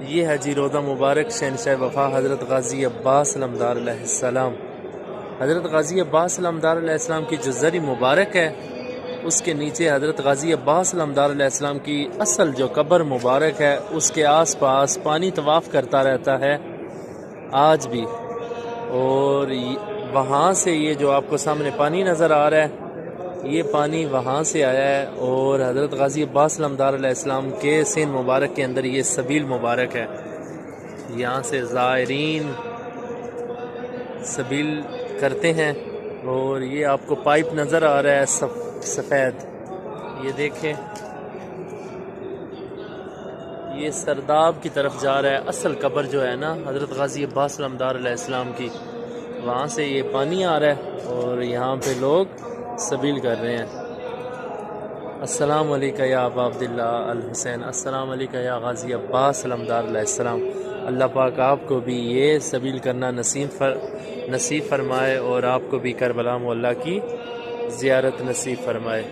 یہ ہے جی روضہ مبارک شہنشاہ وفا حضرت غازی عباس علمدار علیہ السلام۔ حضرت غازی عباس علمدار علیہ السلام کی جو زری مبارک ہے اس کے نیچے حضرت غازی عباس علمدار علیہ السلام کی اصل جو قبر مبارک ہے اس کے آس پاس پانی طواف کرتا رہتا ہے آج بھی۔ اور وہاں سے یہ جو آپ کو سامنے پانی نظر آ رہا ہے یہ پانی وہاں سے آیا ہے، اور حضرت غازی عباس علمدار علیہ السلام کے سین مبارک کے اندر یہ سبیل مبارک ہے۔ یہاں سے زائرین سبیل کرتے ہیں، اور یہ آپ کو پائپ نظر آ رہا ہے سفید، یہ دیکھیں یہ سرداب کی طرف جا رہا ہے۔ اصل قبر جو ہے نا حضرت غازی عباس علمدار علیہ السلام کی، وہاں سے یہ پانی آ رہا ہے اور یہاں پہ لوگ سبیل کر رہے ہیں۔ السلام علیکم یا ابا عبداللہ الحسین، السلام علیکم یا غازی عباس علمدار علیہ السلام۔ اللہ پاک آپ کو بھی یہ سبیل کرنا نصیب فرمائے، اور آپ کو بھی کربلا معلیٰ کی زیارت نصیب فرمائے۔